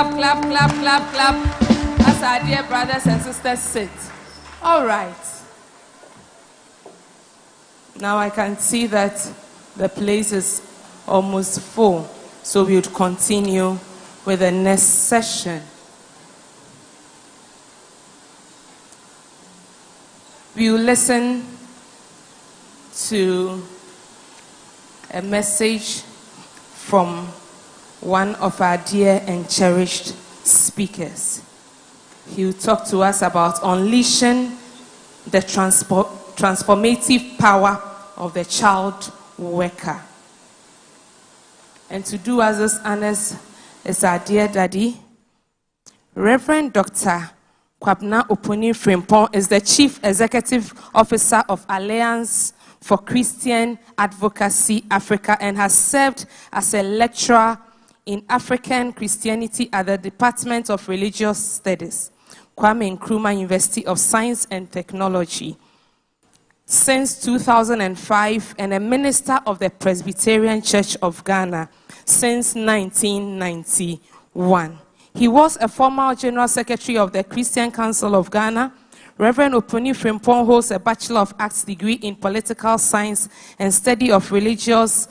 clap, clap, clap, clap, clap. As our dear brothers and sisters sit. All right. Now I can see that the place is almost full, so we would continue with the next session. We will listen to a message from one of our dear and cherished speakers. He will talk to us about unleashing the transformative power of the child worker. And to do us this honors is our dear daddy, Reverend Dr. Kwabena Opuni-Frimpong is the Chief Executive Officer of Alliance for Christian Advocacy Africa and has served as a lecturer in African Christianity at the Department of Religious Studies, Kwame Nkrumah University of Science and Technology, since 2005, and a minister of the Presbyterian Church of Ghana since 1991. He was a former General Secretary of the Christian Council of Ghana. Reverend Opuni-Frimpong holds a Bachelor of Arts degree in Political Science and Study of Religions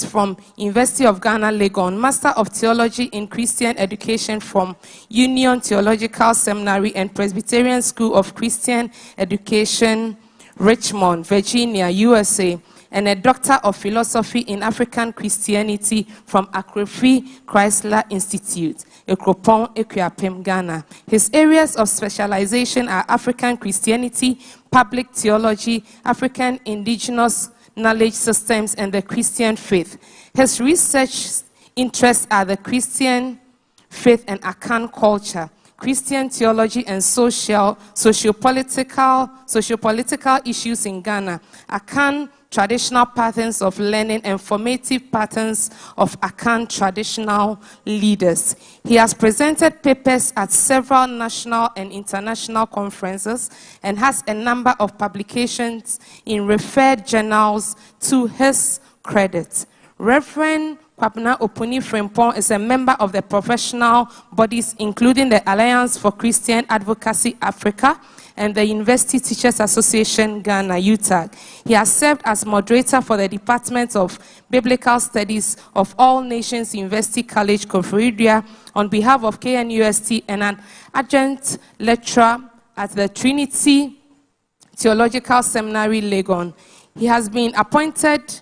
from University of Ghana, Legon, Master of Theology in Christian Education from Union Theological Seminary and Presbyterian School of Christian Education, Richmond, Virginia, USA, and a Doctor of Philosophy in African Christianity from Akrofi Chrysler Institute, Ekropon, Ekuapem, Ghana. His areas of specialization are African Christianity, Public Theology, African Indigenous Knowledge Systems, and the Christian Faith. His research interests are the Christian faith and Akan culture, Christian theology and socio-political issues in Ghana, Akan traditional patterns of learning and formative patterns of Akan traditional leaders. He has presented papers at several national and international conferences and has a number of publications in referred journals to his credit. Reverend Kwabena Opuni-Frimpong is a member of the professional bodies including the Alliance for Christian Advocacy Africa and the University Teachers Association Ghana, UTAG. He has served as moderator for the Department of Biblical Studies of All Nations University College, Koforidua, on behalf of KNUST, and an adjunct lecturer at the Trinity Theological Seminary, Legon. He has been appointed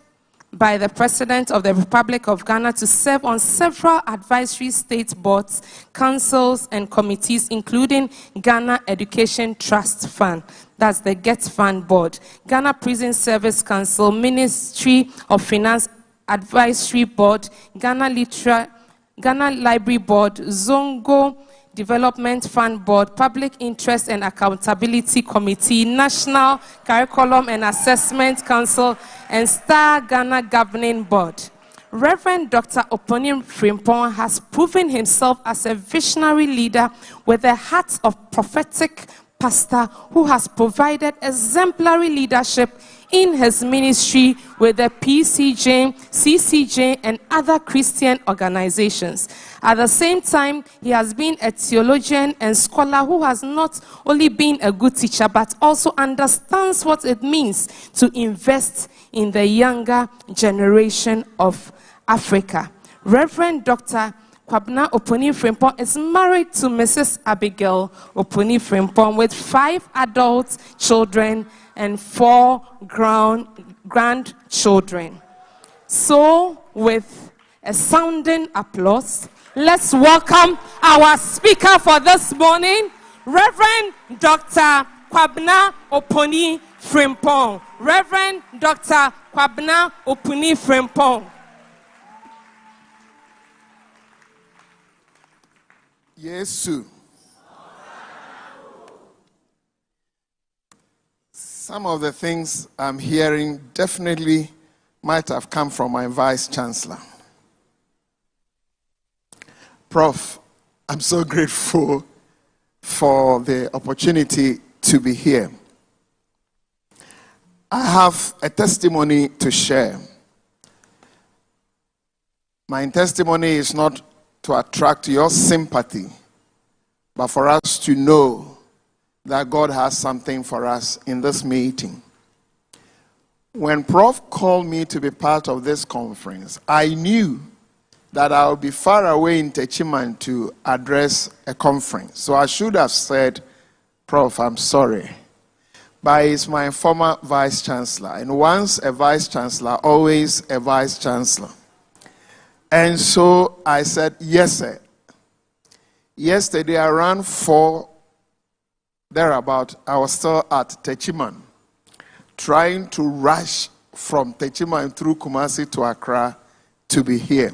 by the President of the Republic of Ghana to serve on several advisory state boards, councils, and committees, including Ghana Education Trust Fund, that's the GET Fund Board, Ghana Prison Service Council, Ministry of Finance Advisory Board, Ghana Library Board, Zongo Development Fund Board, Public Interest and Accountability Committee, National Curriculum and Assessment Council, and Star Ghana Governing Board. Reverend Dr. Opuni-Frimpong has proven himself as a visionary leader with a heart of prophetic pastor who has provided exemplary leadership in his ministry with the PCJ, CCJ, and other Christian organizations. At the same time, he has been a theologian and scholar who has not only been a good teacher, but also understands what it means to invest in the younger generation of Africa. Reverend Dr. Kwabena Opuni-Frimpong is married to Mrs. Abigail Opuni-Frimpong with 5 adult children and 4 grandchildren. So, with a sounding applause, let's welcome our speaker for this morning, Reverend Dr. Kwabena Opuni-Frimpong. Reverend Dr. Kwabena Opuni-Frimpong. Yes. Some of the things I'm hearing definitely might have come from my Vice Chancellor. Prof, I'm so grateful for the opportunity to be here. I have a testimony to share. My testimony is not to attract your sympathy, but for us to know that God has something for us in this meeting. When Prof called me to be part of this conference, I knew that I would be far away in Techiman to address a conference. So I should have said, Prof, I'm sorry. But he's my former vice chancellor. And once a vice chancellor, always a vice chancellor. And so I said, yes, sir. Yesterday around 4, thereabout, I was still at Techiman, trying to rush from Techiman through Kumasi to Accra to be here.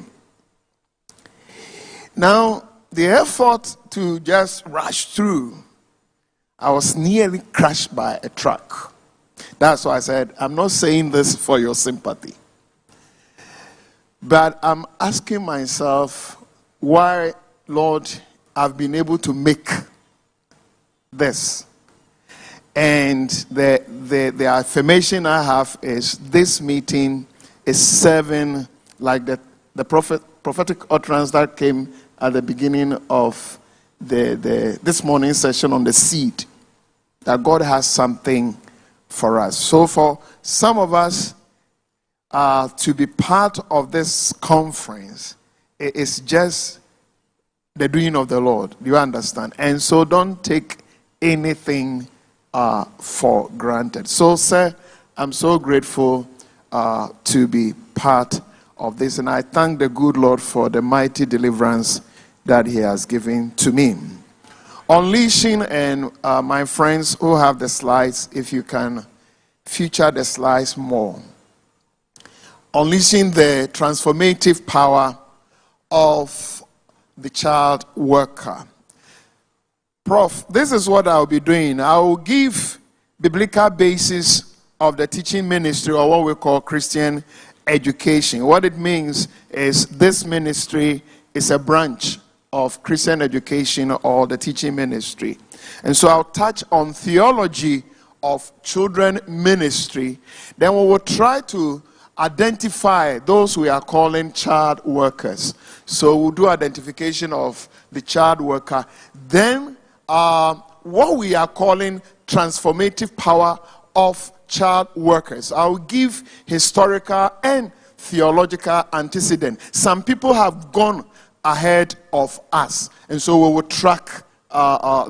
Now, the effort to just rush through, I was nearly crushed by a truck. That's why I said, I'm not saying this for your sympathy. But I'm asking myself why, Lord, I've been able to make this. And the affirmation I have is this meeting is serving like the prophetic utterance that came at the beginning of this morning's session on the seed, that God has something for us. So for some of us to be part of this conference, it is just the doing of the Lord. Do you understand? And so don't take anything for granted. So, sir, I'm so grateful to be part of this, and I thank the good Lord for the mighty deliverance that he has given to me. Unleashing, and my friends who have the slides, if you can feature the slides more. Unleashing the transformative power of the child worker. Prof, this is what I'll be doing. I will give biblical basis of the teaching ministry, or what we call Christian education. What it means is this ministry is a branch of Christian education or the teaching ministry. And so I'll touch on theology of children ministry. Then we will try to identify those we are calling child workers. So we'll do identification of the child worker. Then what we are calling transformative power of child workers. I'll give historical and theological antecedent. Some people have gone ahead of us, and so we will track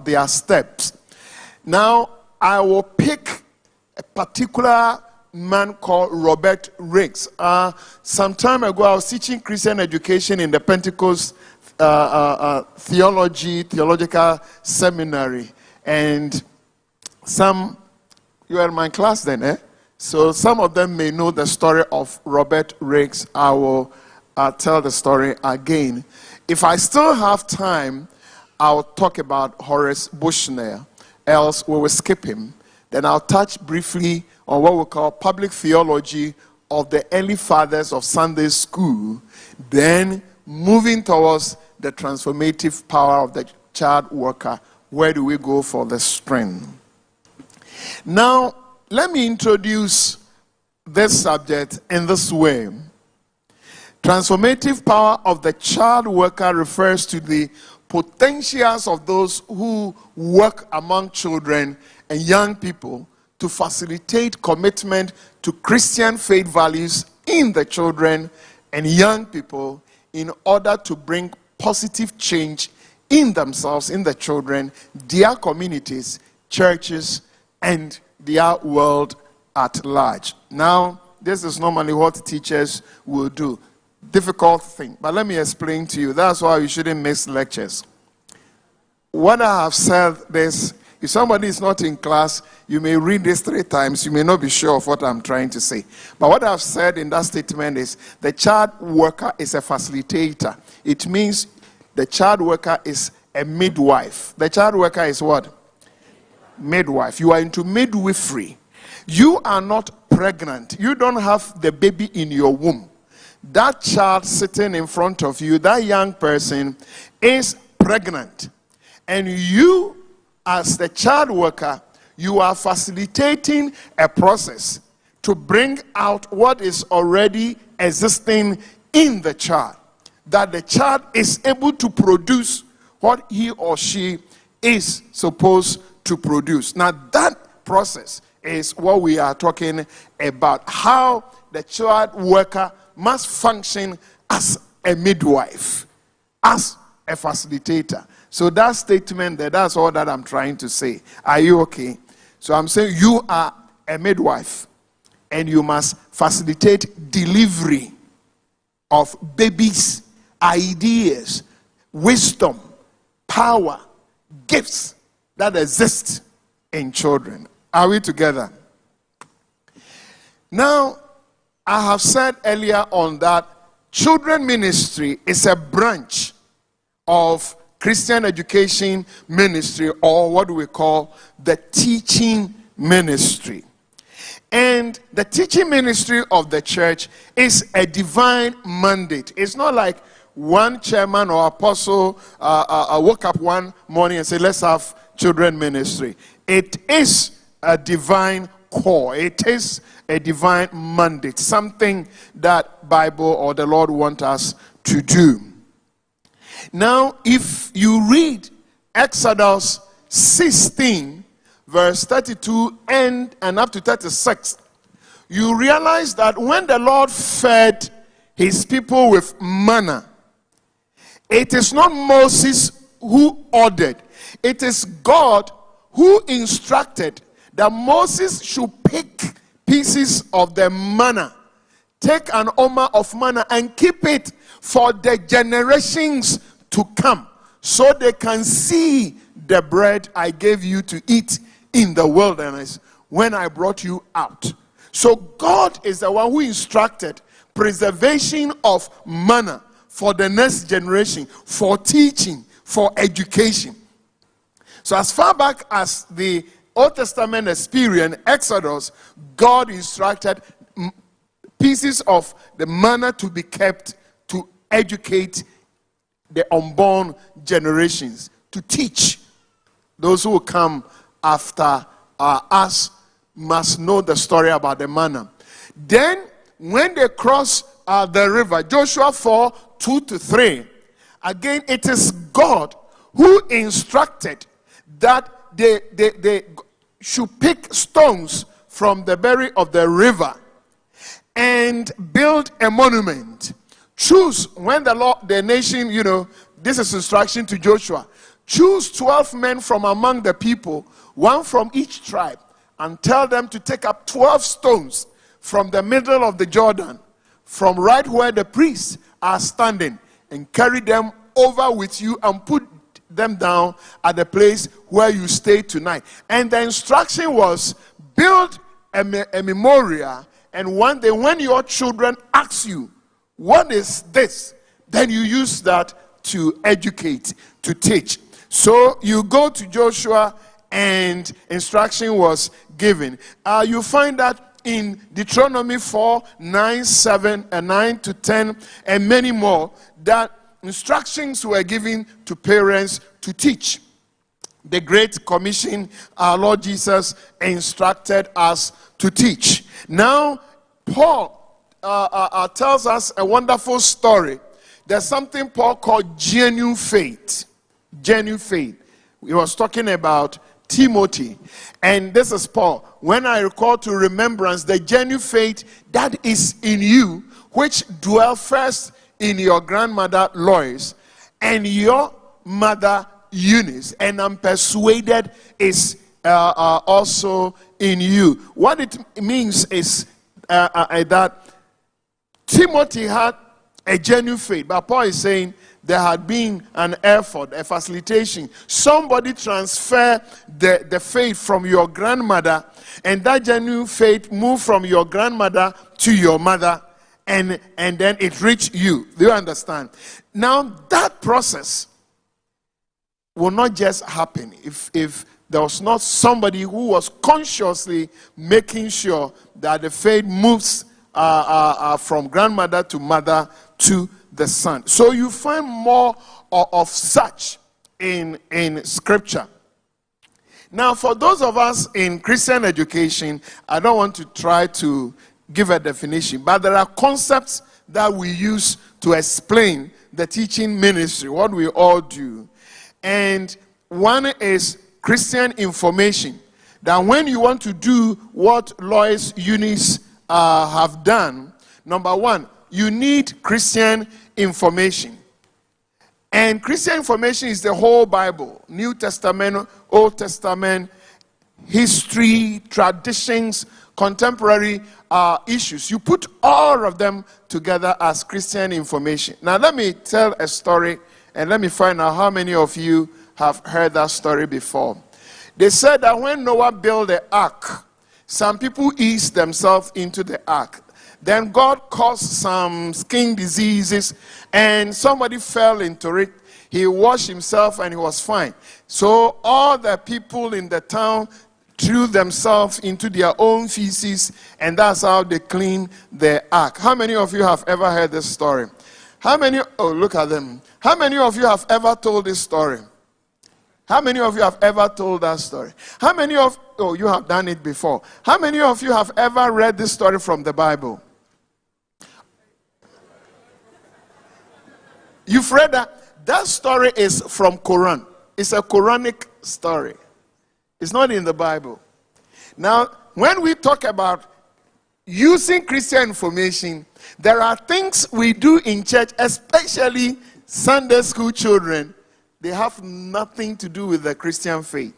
their steps. Now, I will pick a particular man called Robert Riggs. Some time ago, I was teaching Christian education in the Pentecost theological seminary, and you were in my class then, eh? So some of them may know the story of Robert Riggs. I will tell the story again. If I still have time, I'll talk about Horace Bushnell, else we will skip him. Then I'll touch briefly on what we call public theology of the early fathers of Sunday school, then moving towards the transformative power of the child worker. Where do we go for the strength? Now, let me introduce this subject in this way. Transformative power of the child worker refers to the potentials of those who work among children and young people to facilitate commitment to Christian faith values in the children and young people in order to bring positive change in themselves, in the children, their communities, churches, and their world at large. Now, this is normally what teachers will do. Difficult thing, but let me explain to you. That's why you shouldn't miss lectures. What I have said this, if somebody is not in class, you may read this 3 times, you may not be sure of what I'm trying to say. But what I've said in that statement is the child worker is a facilitator. It means the child worker is a midwife. The child worker is what? Midwife. You are into midwifery. You are not pregnant. You don't have the baby in your womb. That child sitting in front of you, that young person, is pregnant. And you, as the child worker, you are facilitating a process to bring out what is already existing in the child. that the child is able to produce what he or she is supposed to produce. Now that process is what we are talking about. How the child worker must function as a midwife, as a facilitator. So that statement there, that's all that I'm trying to say. Are you okay? So I'm saying you are a midwife and you must facilitate delivery of babies, ideas, wisdom, power, gifts that exist in children. Are we together? Now, I have said earlier on that children ministry is a branch of Christian education ministry, or what do we call the teaching ministry. And the teaching ministry of the church is a divine mandate. It's not like one chairman or apostle woke up one morning and said, let's have children ministry. It is a divine call. It is a divine mandate, something that Bible or the Lord wants us to do. Now, if you read Exodus 16, verse 32 and up to 36, you realize that when the Lord fed his people with manna, it is not Moses who ordered. It is God who instructed that Moses should pick pieces of the manna, take an omer of manna and keep it for the generations to come, so they can see the bread I gave you to eat in the wilderness when I brought you out. So God is the one who instructed preservation of manna for the next generation, for teaching, for education. So as far back as the Old Testament experience, Exodus, God instructed pieces of the manna to be kept to educate the unborn generations, to teach those who will come after us must know the story about the manna. Then when they cross the river, Joshua 4, 2-3, again it is God who instructed that they should pick stones from the bed of the river and build a monument. Choose, when the nation, this is instruction to Joshua, choose 12 men from among the people, one from each tribe, and tell them to take up 12 stones from the middle of the Jordan, from right where the priests are standing, and carry them over with you and put them down at the place where you stay tonight. And the instruction was, build a memorial, and one day when your children ask you, what is this? Then you use that to educate, to teach. So you go to Joshua and instruction was given. You find that in Deuteronomy 4, 9, 7, and 9 to 10, and many more, that instructions were given to parents to teach. The Great Commission, our Lord Jesus instructed us to teach. Now, Paul tells us a wonderful story. There's something Paul called genuine faith. Genuine faith. He was talking about Timothy. And this is Paul. When I recall to remembrance the genuine faith that is in you, which dwell first in your grandmother Lois and your mother Eunice, and I'm persuaded is also in you. What it means is that Timothy had a genuine faith, but Paul is saying there had been an effort, a facilitation. Somebody transferred the faith from your grandmother, and that genuine faith moved from your grandmother to your mother, and then it reached you. Do you understand? Now, that process will not just happen if there was not somebody who was consciously making sure that the faith moves from grandmother to mother to the son. So you find more of such in Scripture. Now, for those of us in Christian education, I don't want to try to give a definition, but there are concepts that we use to explain the teaching ministry, what we all do. And one is Christian information. That when you want to do what Lois Eunice have done, number one, you need Christian information. And Christian information is the whole Bible, New Testament, Old Testament, history, traditions, contemporary issues. You put all of them together as Christian information. Now let me tell a story and let me find out how many of you have heard that story before. They said that when Noah built the ark, some people eased themselves into the ark. Then God caused some skin diseases and somebody fell into it. He washed himself and he was fine. So all the people in the town threw themselves into their own feces, and that's how they cleaned the ark. How many of you have ever heard this story? How many, oh look at them. How many of you have ever told this story? How many of you have ever told that story? How many of, oh, you have done it before. How many of you have ever read this story from the Bible? You've read that? That story is from Quran. It's a Quranic story. It's not in the Bible. Now, when we talk about using Christian information, there are things we do in church, especially Sunday school children. They have nothing to do with the Christian faith.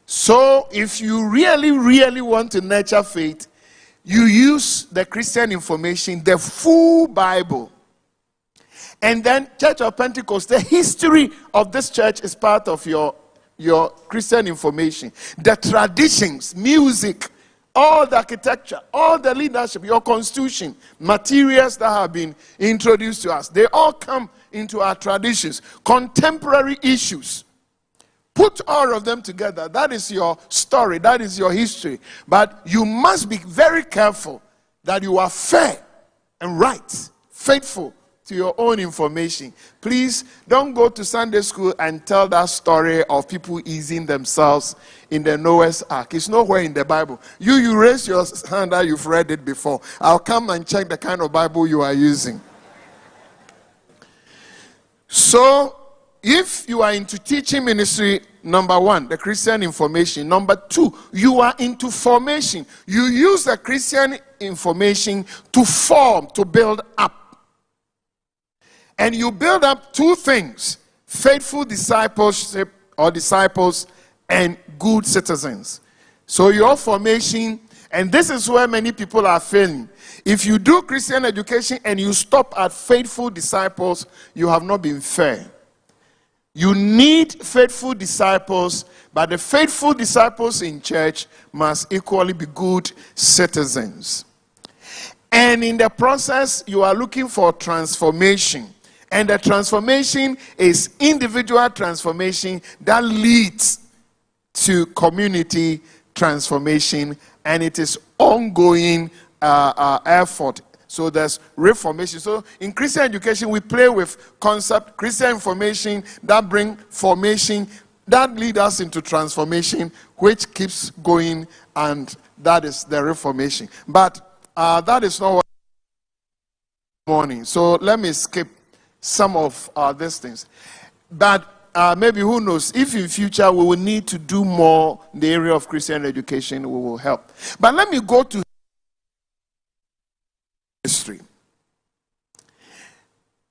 So, if you really, really want to nurture faith, you use the Christian information, the full Bible. And then Church of Pentecost, the history of this church is part of your Christian information. The traditions, music, all the architecture, all the leadership, your constitution, materials that have been introduced to us, they all come into our traditions. Contemporary issues. Put all of them together. That is your story. That is your history. But you must be very careful that you are fair and right, faithful to your own information. Please don't go to Sunday school and tell that story of people easing themselves in the Noah's Ark. It's nowhere in the Bible. You raise your hand that you've read it before. I'll come and check the kind of Bible you are using. So, if you are into teaching ministry, number one, the Christian information. Number two, you are into formation. You use the Christian information to form, to build up. And you build up two things: faithful discipleship or disciples and good citizens. So your formation, and this is where many people are failing. If you do Christian education and you stop at faithful disciples, you have not been fair. You need faithful disciples, but the faithful disciples in church must equally be good citizens. And in the process, you are looking for transformation. And the transformation is individual transformation that leads to community transformation, and it is ongoing effort. So there's reformation. So in Christian education, we play with concept, Christian information that bring formation, that lead us into transformation, which keeps going, and that is the reformation. But that is not what morning. So let me skip some of these things. But maybe, who knows, if in future we will need to do more in the area of Christian education, we will help. But let me go to history.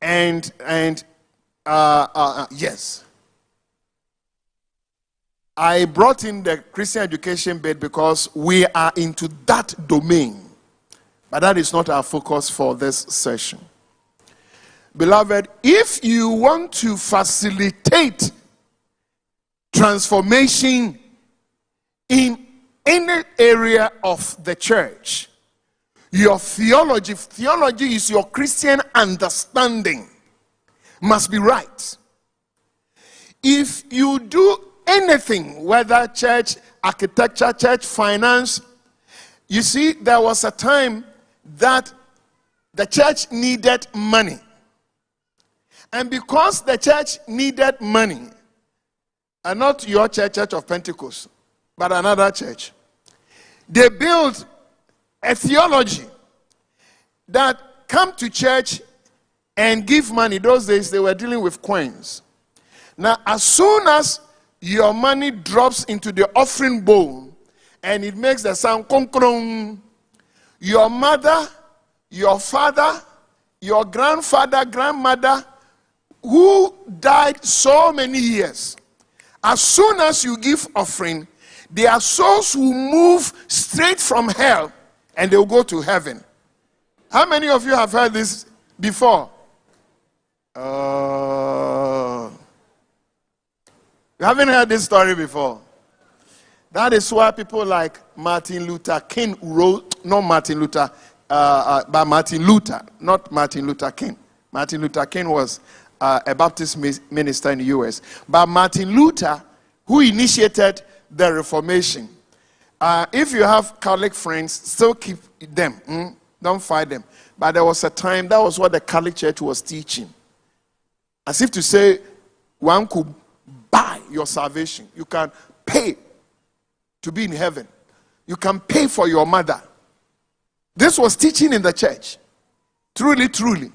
And yes. I brought in the Christian education bit because we are into that domain. But that is not our focus for this session. Beloved, if you want to facilitate transformation in any area of the church, your theology is your Christian understanding, must be right. If you do anything, whether church architecture, church finance, you see, there was a time that the church needed money. And because the church needed money, and not your church, Church of Pentecost, but another church, they built a theology that come to church and give money. Those days they were dealing with coins. Now, as soon as your money drops into the offering bowl and it makes the sound konkrong, your mother, your father, your grandfather, grandmother, who died so many years, as soon as you give offering, their souls will move straight from hell and they will go to heaven. How many of you have heard this before? You haven't heard this story before. That is why people like Martin Luther King wrote, not Martin Luther, but Martin Luther, not Martin Luther King. Martin Luther King was a Baptist minister in the U.S. But Martin Luther, who initiated the Reformation, if you have Catholic friends, still keep them. Don't fight them. But there was a time, that was what the Catholic Church was teaching. As if to say, one could buy your salvation. You can pay to be in heaven. You can pay for your mother. This was teaching in the church. Truly, truly.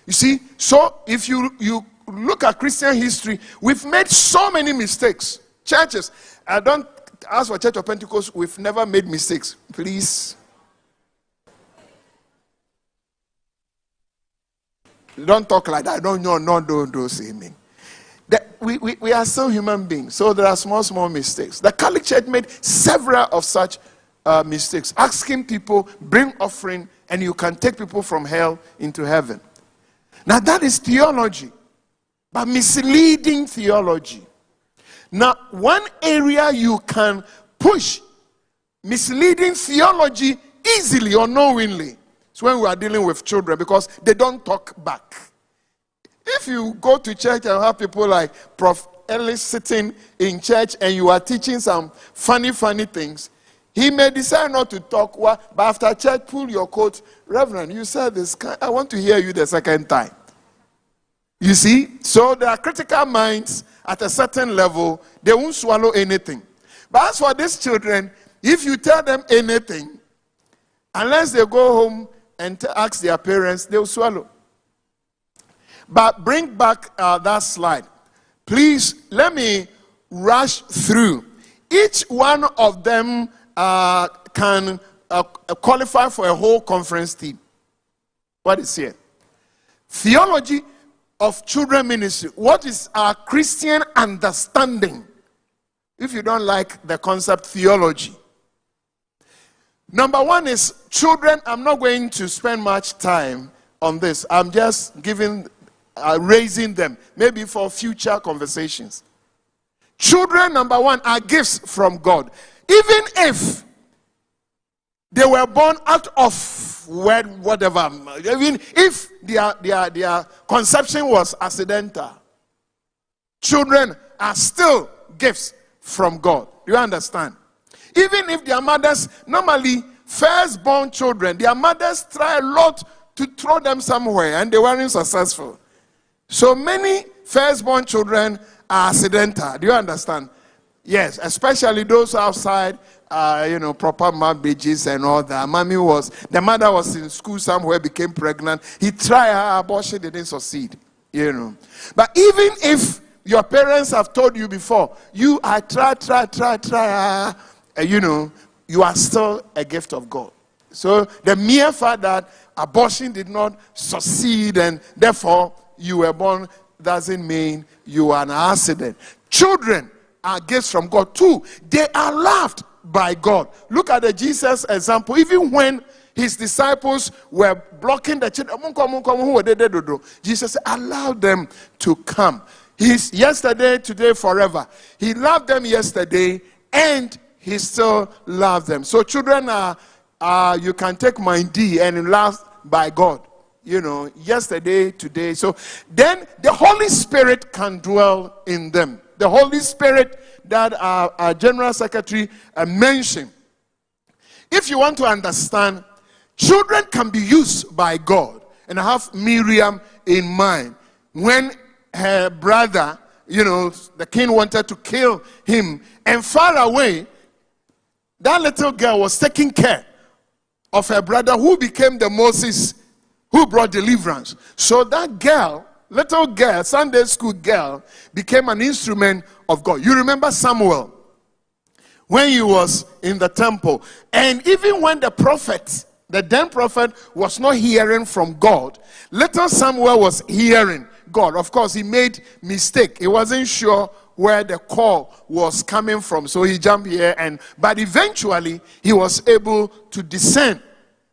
You see, so if you look at Christian history, we've made so many mistakes. Churches, I don't ask for Church of Pentecost, we've never made mistakes. Please. Don't talk like that. Don't say me. We are still human beings, so there are small mistakes. The Catholic Church made several of such mistakes. Asking people, bring offering, and you can take people from hell into heaven. Now that is theology, but misleading theology. Now, one area you can push misleading theology easily or knowingly is when we are dealing with children, because they don't talk back. If you go to church and have people like Prof. Ellis sitting in church and you are teaching some funny things, he may decide not to talk, but after church, pull your coat. Reverend, you said this, I want to hear you the second time. You see? So there are critical minds at a certain level, they won't swallow anything. But as for these children, if you tell them anything, unless they go home and ask their parents, they'll swallow. But bring back that slide. Please, let me rush through. Each one of them can qualify for a whole conference team. What is here? Theology of children ministry. What is our Christian understanding? If you don't like the concept theology. Number one is children. I'm not going to spend much time on this. I'm just raising them, maybe for future conversations. Children, number one, are gifts from God. Even if they were born out of whatever, even if their conception was accidental, children are still gifts from God. Do you understand? Even if their mothers, normally firstborn children, their mothers try a lot to throw them somewhere and they weren't successful. So many firstborn children are accidental. Do you understand? Yes, especially those outside, proper marriages and all that. The mother was in school somewhere, became pregnant. He tried her abortion, didn't succeed. But even if your parents have told you before, you are try, you are still a gift of God. So the mere fact that abortion did not succeed and therefore you were born doesn't mean you are an accident. Children are gifts from God too. They are loved by God. Look at the Jesus example. Even when his disciples were blocking the children, Jesus allowed them to come. He's yesterday, today, forever. He loved them yesterday and he still loves them. So children are you can take my D and loved by God. Yesterday, today. So then the Holy Spirit can dwell in them. The Holy Spirit that our General Secretary mentioned. If you want to understand, children can be used by God. And I have Miriam in mind. When her brother, the king wanted to kill him, and far away, that little girl was taking care of her brother who became the Moses who brought deliverance. So that girl, little girl, Sunday school girl, became an instrument of God. You remember Samuel when he was in the temple, and even when the then prophet was not hearing from God, little Samuel was hearing God. Of course, he made mistake. He wasn't sure where the call was coming from, so he jumped here, but eventually he was able to discern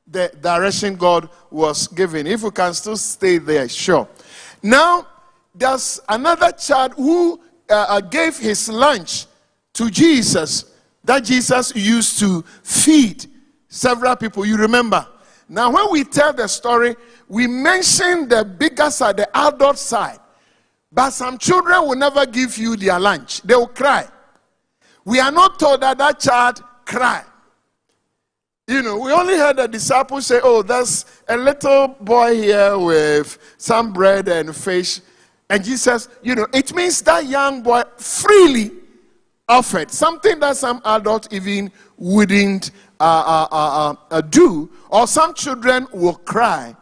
the direction God was giving. If we can still stay there, sure. Now, there's another child who gave his lunch to Jesus, that Jesus used to feed several people. You remember? Now, when we tell the story, we mention the bigger side, the adult side. But some children will never give you their lunch. They will cry. We are not told that that child cried. We only heard the disciples say, oh, there's a little boy here with some bread and fish. And Jesus, it means that young boy freely offered something that some adults even wouldn't do. Or some children will cry.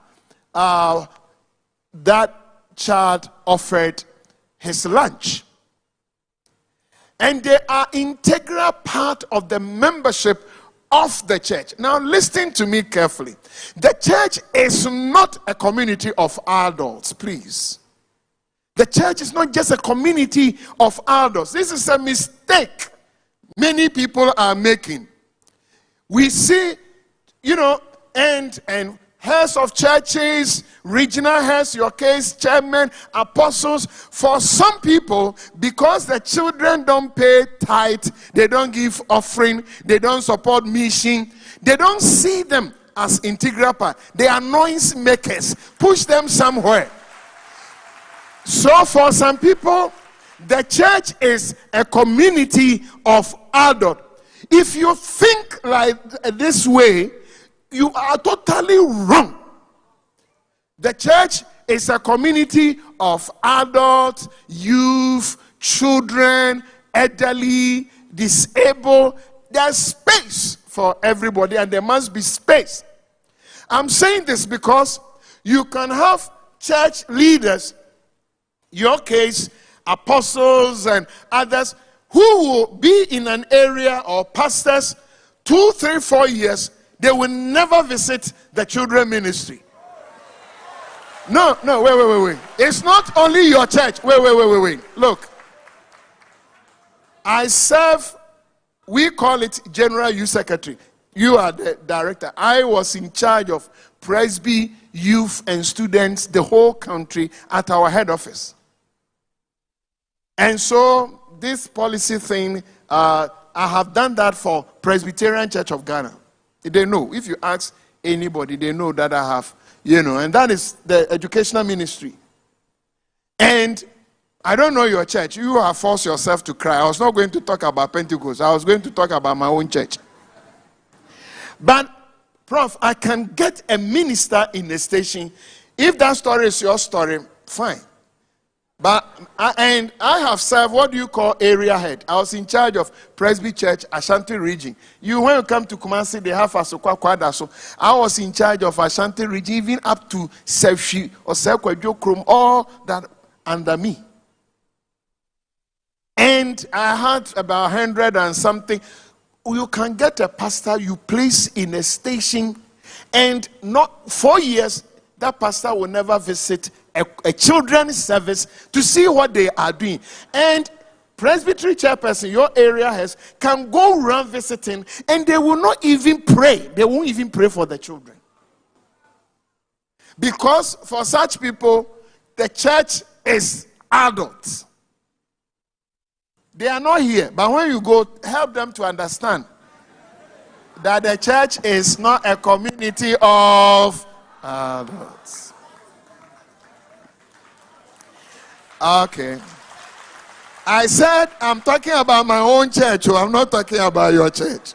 That child offered his lunch. And they are integral part of the membership of the church. Now listen to me carefully. The church is not a community of adults, please. The church is not just a community of adults. This is a mistake many people are making. We see, and heads of churches, regional heads, your case, chairmen, apostles. For some people, because the children don't pay tithe, they don't give offering, they don't support mission, they don't see them as integral part. They are noise makers. Push them somewhere. So for some people, the church is a community of adults. If you think like this way, you are totally wrong. The church is a community of adults, youth, children, elderly, disabled. There's space for everybody, and there must be space. I'm saying this because you can have church leaders, your case, apostles and others, who will be in an area, or pastors, 2, 3, 4 years, they will never visit the children ministry. No, wait. It's not only your church. Wait. Look. I serve, we call it General Youth Secretary. You are the director. I was in charge of Presby, youth, and students, the whole country, at our head office. And so, this policy thing, I have done that for Presbyterian Church of Ghana. They know. If you ask anybody, they know that I have, and that is the educational ministry. And I don't know your church. You have forced yourself to cry. I was not going to talk about Pentecost. I was going to talk about my own church. But, Prof, I can get a minister in the station. If that story is your story, fine. But I have served what do you call area head. I was in charge of Presby Church, Ashanti region. When you come to Kumasi, they have Asokwa Kwada. So I was in charge of Ashanti region, even up to Sefshi or Sekwadjo Krum, all that under me. And I had about 100 and something. You can get a pastor you place in a station, and not 4 years, that pastor will never visit a children's service to see what they are doing. And Presbytery chairperson, your area has, can go around visiting, and they will not even pray. They won't even pray for the children. Because for such people, the church is adults. They are not here. But when you go, help them to understand that the church is not a community of adults. Okay. I said I'm talking about my own church, so I'm not talking about your church.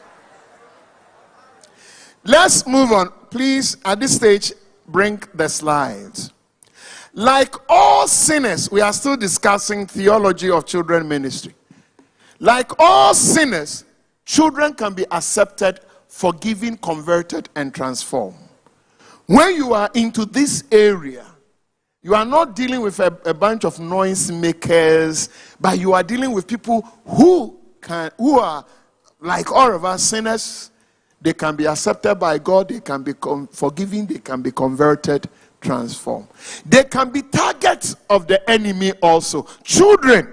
Let's move on. Please, at this stage, bring the slides. Like all sinners, we are still discussing theology of children ministry. Like all sinners, children can be accepted, forgiven, converted, and transformed. When you are into this area, you are not dealing with a bunch of noise makers, but you are dealing with people who are like all of us sinners. They can be accepted by God, they can be forgiven, they can be converted, transformed. They can be targets of the enemy also. Children.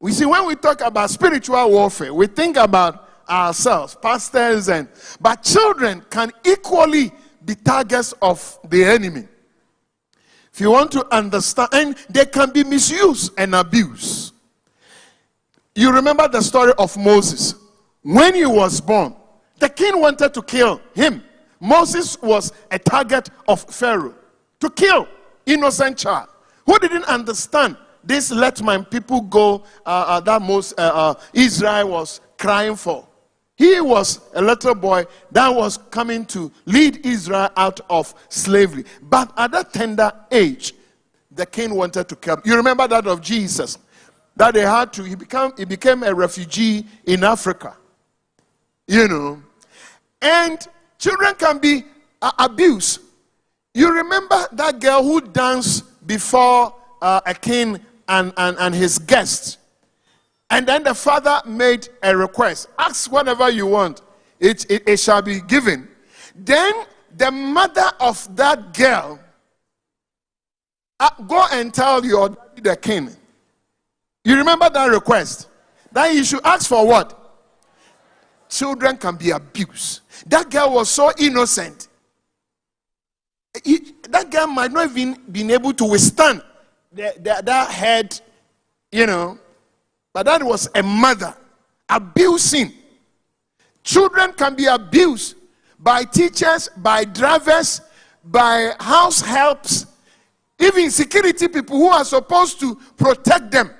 We see, when we talk about spiritual warfare, we think about ourselves, pastors, but children can equally be targets of the enemy. If you want to understand, and they can be misused and abused. You remember the story of Moses. When he was born, the king wanted to kill him. Moses was a target of Pharaoh to kill innocent child who didn't understand this. Let my people go, that Israel was crying for. He was a little boy that was coming to lead Israel out of slavery. But at that tender age, the king wanted to kill him. You remember that of Jesus, that they had to, he became a refugee in Africa. You know. And children can be abused. You remember that girl who danced before a king and his guests. And then the father made a request. Ask whatever you want. It shall be given. Then the mother of that girl, go and tell your daddy, the king. You remember that request? That you should ask for what? Children can be abused. That girl was so innocent. That girl might not even been able to withstand that head, you know. But that was a mother abusing. Children can be abused by teachers, by drivers, by house helps, even security people who are supposed to protect them.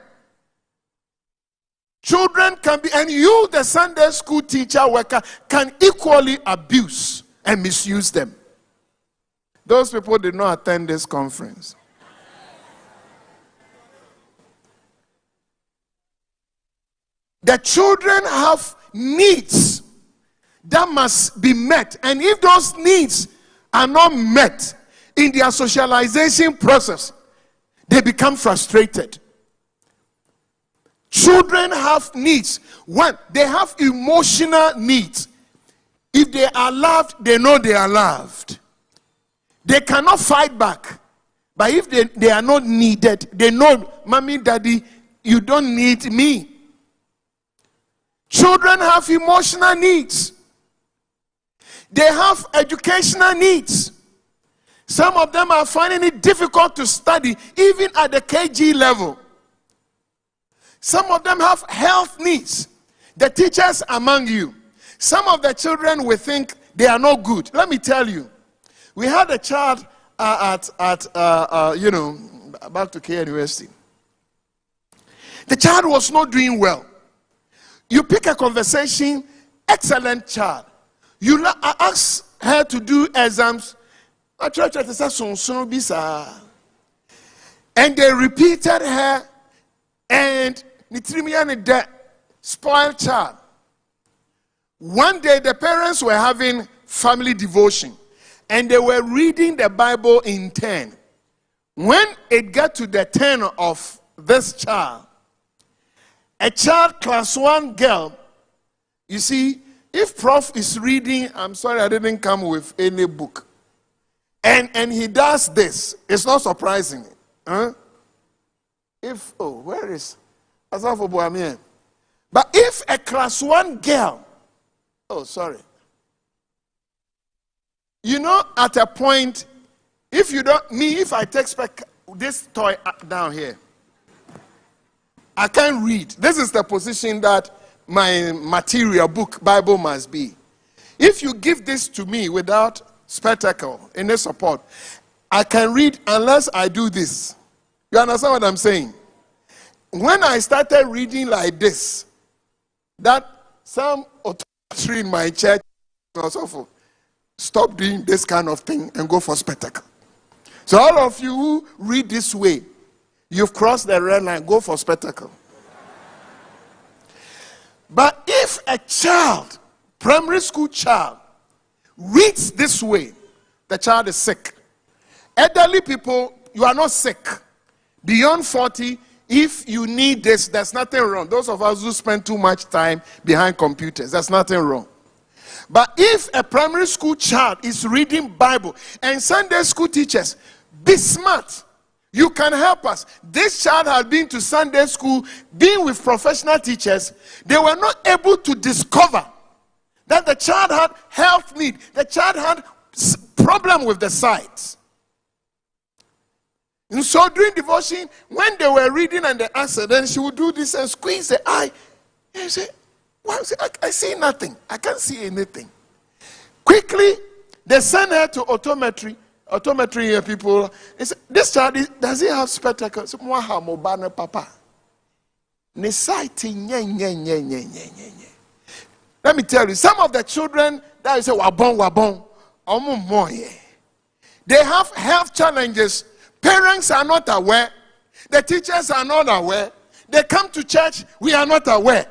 Children can be, and you, the Sunday school teacher, worker, can equally abuse and misuse them. Those people did not attend this conference. The children have needs that must be met. And if those needs are not met in their socialization process, they become frustrated. Children have needs. One, they have emotional needs. If they are loved, they know they are loved. They cannot fight back. But if they are not needed, they know, mommy, daddy, you don't need me. Children have emotional needs. They have educational needs. Some of them are finding it difficult to study, even at the KG level. Some of them have health needs. The teachers among you, some of the children will think they are not good. Let me tell you, we had a child back to K University. The child was not doing well. You pick a conversation, excellent child. You ask her to do exams. And they repeated her, and spoiled child. One day the parents were having family devotion, and they were reading the Bible in turn. When it got to the turn of this child, a child, class 1 girl, you see, if prof is reading, I'm sorry I didn't come with any book, and he does this, it's not surprising. Huh? Where is Asafo Boamie? But if a class 1 girl, you know, at a point, if I take this toy down here, I can't read. This is the position that my material book, Bible, must be. If you give this to me without spectacle, any support, I can read unless I do this. You understand what I'm saying? When I started reading like this, that some authority in my church also stop doing this kind of thing and go for spectacle. So all of you who read this way, you've crossed the red line, go for spectacle. But if a child, primary school child, reads this way, the child is sick. Elderly people, you are not sick. Beyond 40, if you need this, there's nothing wrong. Those of us who spend too much time behind computers, there's nothing wrong. But if a primary school child is reading Bible and Sunday school teachers, be smart. You can help us. This child had been to Sunday school, being with professional teachers. They were not able to discover that the child had health need. The child had problem with the sight. And so during devotion, when they were reading and they answered, then she would do this and squeeze the eye. And you say, well, I see nothing. I can't see anything. Quickly, they sent her to optometry. Optometry people. They said, this child, does he have spectacles? Papa. Let me tell you, some of the children that you say, wabon, they have health challenges. Parents are not aware. The teachers are not aware. They come to church, we are not aware.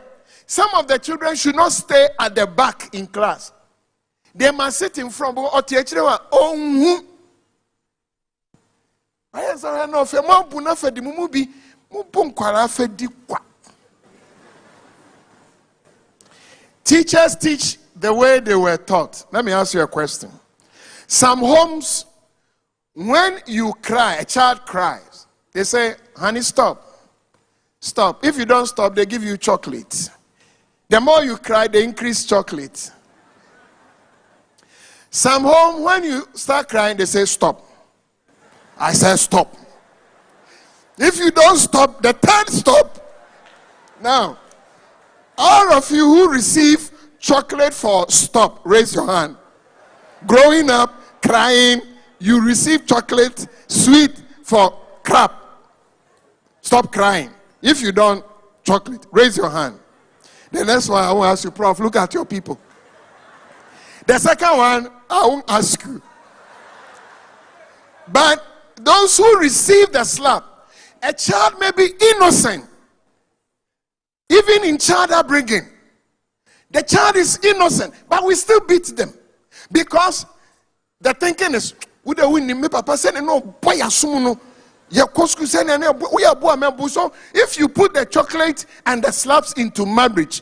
Some of the children should not stay at the back in class. They must sit in front. Teachers teach the way they were taught. Let me ask you a question. Some homes, when you cry, a child cries, they say, honey, stop. Stop. If you don't stop, they give you chocolate. The more you cry, they increase chocolate. Some home, when you start crying, they say, stop. I say, stop. If you don't stop, the third stop. Now, all of you who receive chocolate for stop, raise your hand. Growing up, crying, you receive chocolate, sweet for crap. Stop crying. If you don't, chocolate, raise your hand. The next one, I won't ask you, Prof, look at your people. The second one, I won't ask you. But those who receive the slap, a child may be innocent. Even in child upbringing, the child is innocent, but we still beat them. Because the thinking is, so if you put the chocolate and the slaps into marriage,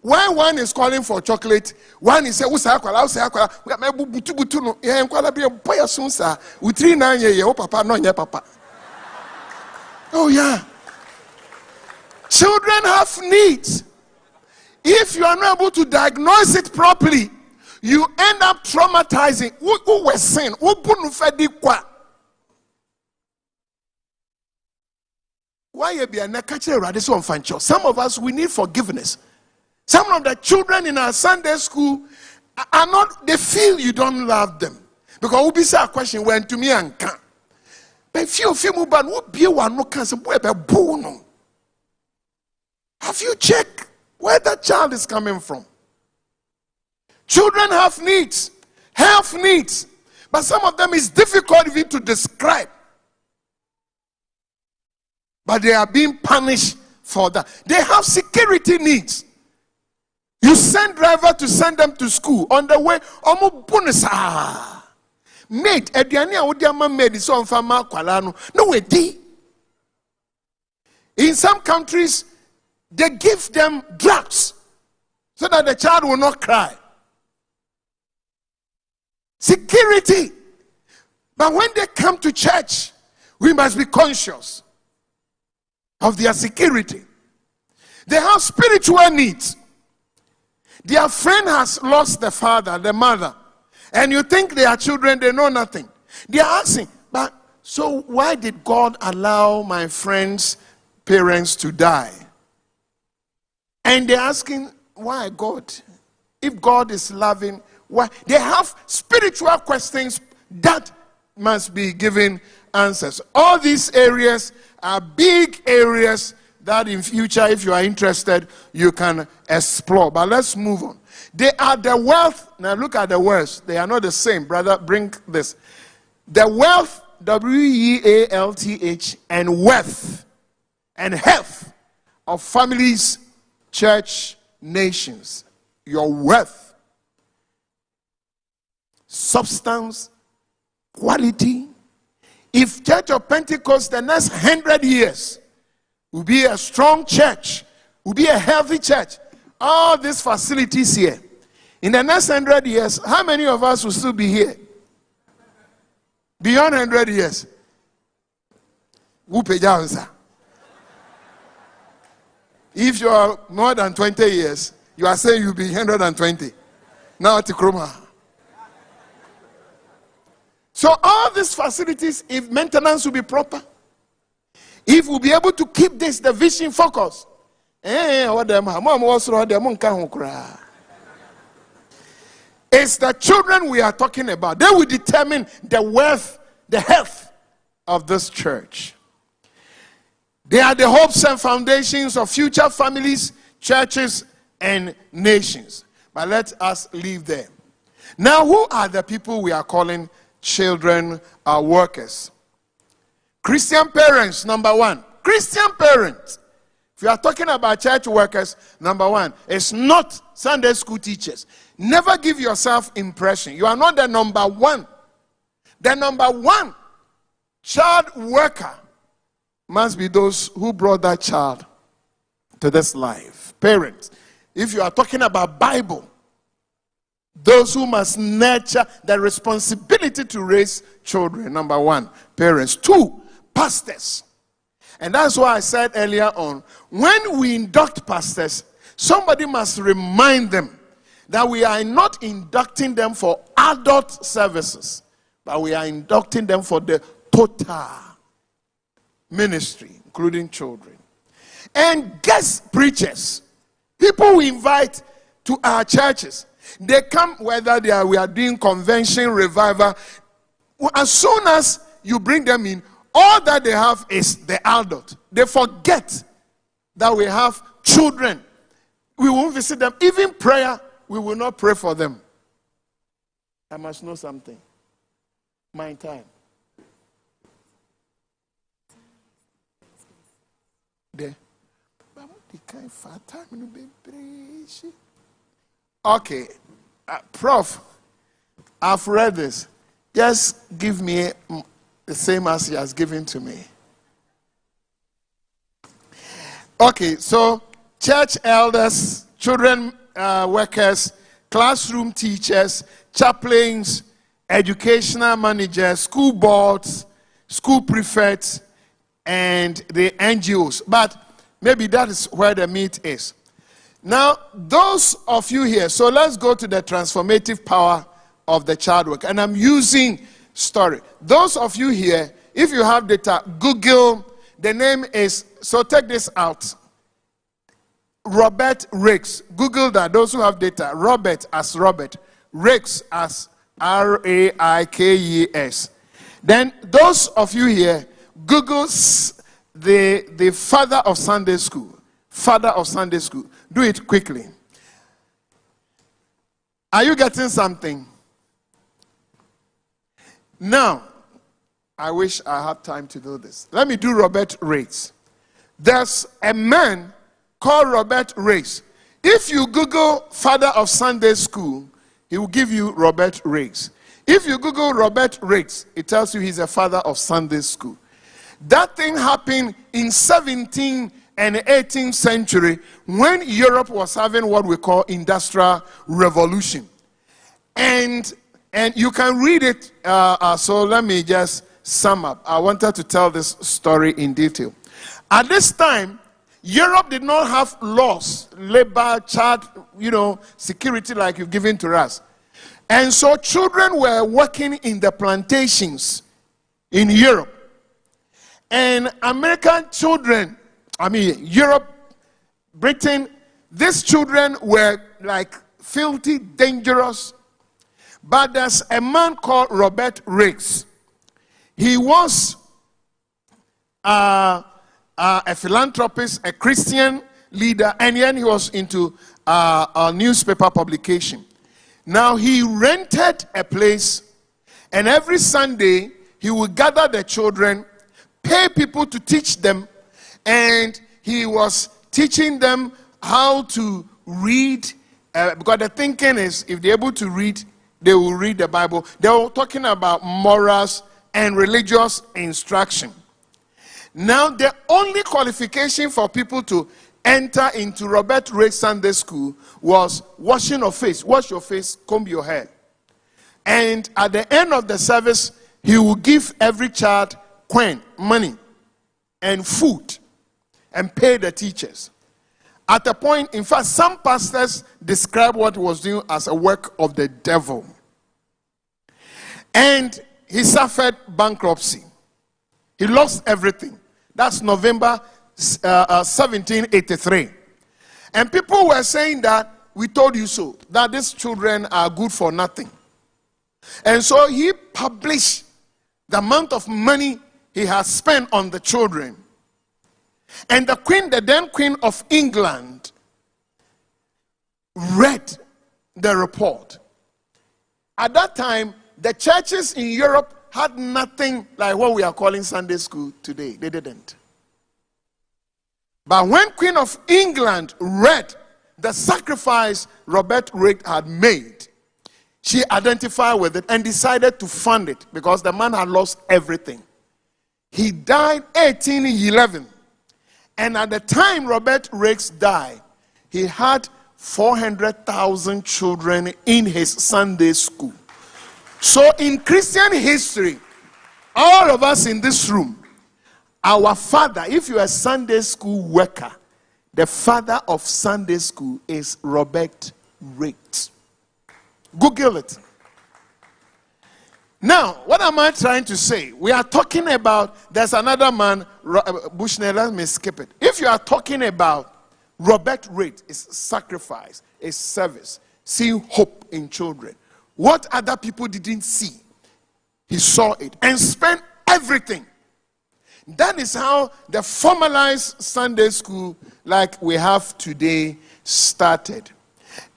when one is calling for chocolate, one is saying, oh yeah. Children have needs. If you are not able to diagnose it properly, you end up traumatizing. Who was sin? Some of us, we need forgiveness. Some of the children in our Sunday school are not, they feel you don't love them. Because we'll be saying a question when to me and can. But if you feel more bad, what be one no cancer, have you checked where that child is coming from? Children have needs, health needs, but some of them is difficult even to describe. But they are being punished for that. They have security needs. You send driver to send them to school. On the way, mate, no way. In some countries, they give them drugs so that the child will not cry. Security. But when they come to church, we must be conscious of their security. They have spiritual needs. Their friend has lost the father, the mother, and you think they are children, they know nothing. They are asking, but so why did God allow my friend's parents to die? And they're asking, why God? If God is loving, why? They have spiritual questions that must be given answers. All these areas are big areas that in future, if you are interested, you can explore. But let's move on. They are the wealth. Now look at the words. They are not the same. Brother, bring this. The wealth, W-E-A-L-T-H, and wealth and health of families, church, nations. Your wealth, substance, quality. If Church of Pentecost, the next 100 years, will be a strong church, will be a healthy church, all these facilities here, in the next 100 years, how many of us will still be here? Beyond 100 years. If you are more than 20 years, you are saying you'll be 120. Now, Tikroma. So all these facilities, if maintenance will be proper, if we'll be able to keep this, the vision focus, it's the children we are talking about. They will determine the wealth, the health of this church. They are the hopes and foundations of future families, churches, and nations. But let us leave there. Now, who are the people we are calling children workers? Christian parents, number one. Christian parents. If you are talking about church workers, number one, it's not Sunday school teachers. Never give yourself impression. You are not the number one. The number one child worker must be those who brought that child to this life. Parents. If you are talking about Bible, those who must nurture the responsibility to raise children. Number one, parents. Two, pastors. And that's why I said earlier on, when we induct pastors, somebody must remind them that we are not inducting them for adult services, but we are inducting them for the total ministry, including children. And guest preachers, people we invite to our churches, they come whether we are doing convention, revival. As soon as you bring them in, all that they have is the adult. They forget that we have children. We won't visit them. Even prayer, we will not pray for them. I must know something. My time. There. Okay. Prof, I've read this. Just give me the same as he has given to me. Okay, so church elders, children workers, classroom teachers, chaplains, educational managers, school boards, school prefects, and the NGOs. But maybe that is where the meat is. Now, those of you here, so let's go to the transformative power of the child work. And I'm using story. Those of you here, if you have data, Google, the name is, so take this out. Robert Rakes. Google that, those who have data. Robert as Robert. Rakes as R-A-I-K-E-S. Then those of you here, Google the father of Sunday school. Father of Sunday school. Do it quickly. Are you getting something? Now, I wish I had time to do this. Let me do Robert Rakes. There's a man called Robert Rakes. If you Google father of Sunday school, he will give you Robert Rakes. If you Google Robert Rakes, it tells you he's a father of Sunday school. That thing happened in 17th and 18th century when Europe was having what we call industrial revolution. And you can read it, so let me just sum up. I wanted to tell this story in detail. At this time, Europe did not have laws, labor, child, security like you've given to us. And so children were working in the plantations in Europe. And American children, Europe, Britain, these children were like filthy, dangerous. But there's a man called Robert Rakes. He was a philanthropist, a Christian leader, and then he was into a newspaper publication. Now he rented a place, and every Sunday he would gather the children, pay people to teach them, and he was teaching them how to read, because the thinking is if they're able to read, they will read the Bible. They were talking about morals and religious instruction. Now, the only qualification for people to enter into Robert Ray Sunday School was washing of face. Wash your face, comb your hair. And at the end of the service, he will give every child coin, money, and food, and pay the teachers. At a point, in fact, some pastors describe what he was doing as a work of the devil. And he suffered bankruptcy. He lost everything. That's November 1783. And people were saying that, we told you so, that these children are good for nothing. And so he published the amount of money he has spent on the children. And the then Queen of England, read the report. At that time, the churches in Europe had nothing like what we are calling Sunday school today. They didn't. But when Queen of England read the sacrifice Robert Ray had made, she identified with it and decided to fund it because the man had lost everything. He died 1811. And at the time Robert Rakes died, he had 400,000 children in his Sunday school. So in Christian history, all of us in this room, our father, if you're a Sunday school worker, the father of Sunday school is Robert Rakes. Google it. Now, what am I trying to say? We are talking about, there's another man, Bushnell, let me skip it. If you are talking about Robert Rakes, it's sacrifice, it's service, seeing hope in children. What other people didn't see, he saw it and spent everything. That is how the formalized Sunday school like we have today started.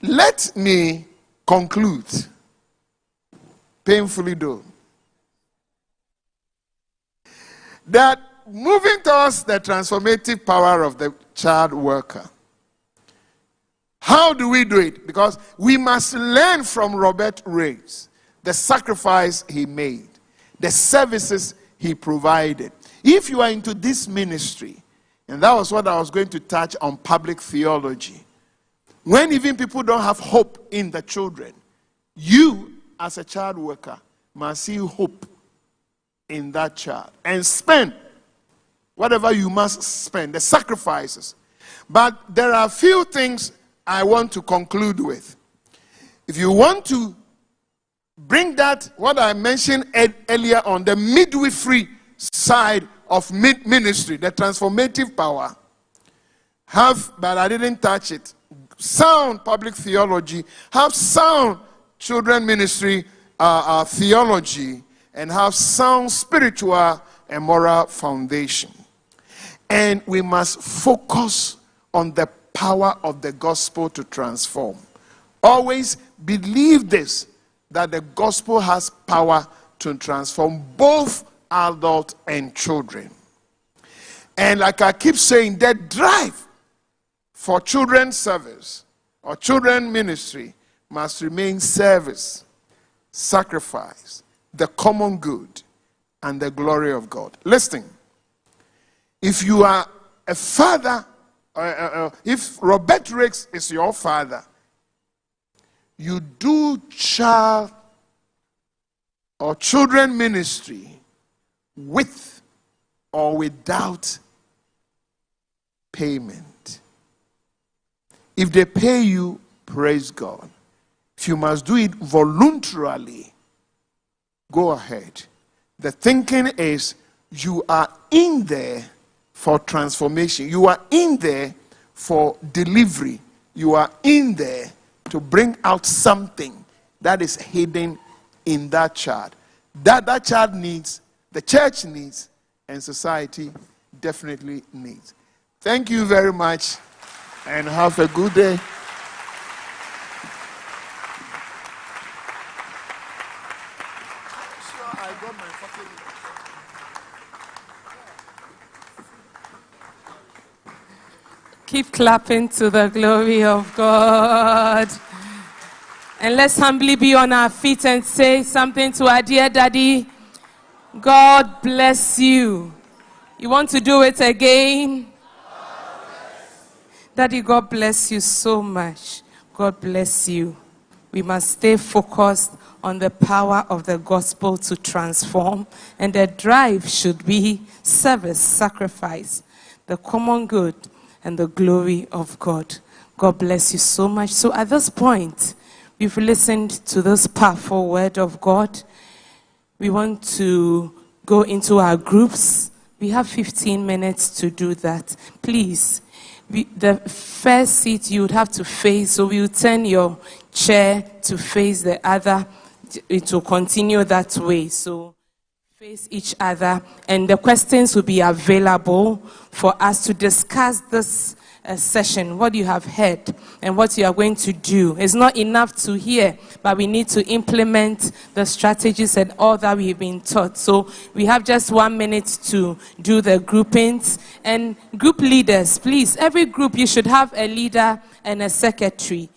Let me conclude. Painfully though. That moving towards the transformative power of the child worker. How do we do it? Because we must learn from Robert Rakes the sacrifice he made, the services he provided. If you are into this ministry, and that was what I was going to touch on, public theology, when even people don't have hope in the children, you as a child worker must see hope in that child and spend whatever you must spend, the sacrifices. But there are a few things I want to conclude with. If you want to bring that, what I mentioned earlier on, the midwifery side of ministry, the transformative power, but I didn't touch it, sound public theology, have sound children ministry theology, and have sound spiritual and moral foundation. And we must focus on the power of the gospel to transform. Always believe this, that the gospel has power to transform both adult and children. And like I keep saying, the drive for children's service or children ministry must remain service, sacrifice, the common good, and the glory of God. Listen, if you are a father, if Robert Rakes is your father, you do child or children ministry with or without payment. If they pay you, praise God. If you must do it voluntarily, go ahead. The thinking is you are in there for transformation. You are in there for delivery. You are in there to bring out something that is hidden in that child. That child needs, the church needs, and society definitely needs. Thank you very much, and have a good day. Keep clapping to the glory of God. And let's humbly be on our feet and say something to our dear daddy. God bless you. You want to do it again? Daddy, God bless you so much. God bless you. We must stay focused on the power of the gospel to transform, and the drive should be service, sacrifice, the common good, and the glory of God. God bless you so much. So at this point, we've listened to this powerful word of God. We want to go into our groups. We have 15 minutes to do that. Please, the first seat you would have to face, so we will turn your chair to face the other. It will continue that way. So face each other, and the questions will be available for us to discuss this session, what you have heard and what you are going to do. It's not enough to hear, but we need to implement the strategies and all that we've been taught. So we have just 1 minute to do the groupings. And group leaders, please, every group you should have a leader and a secretary.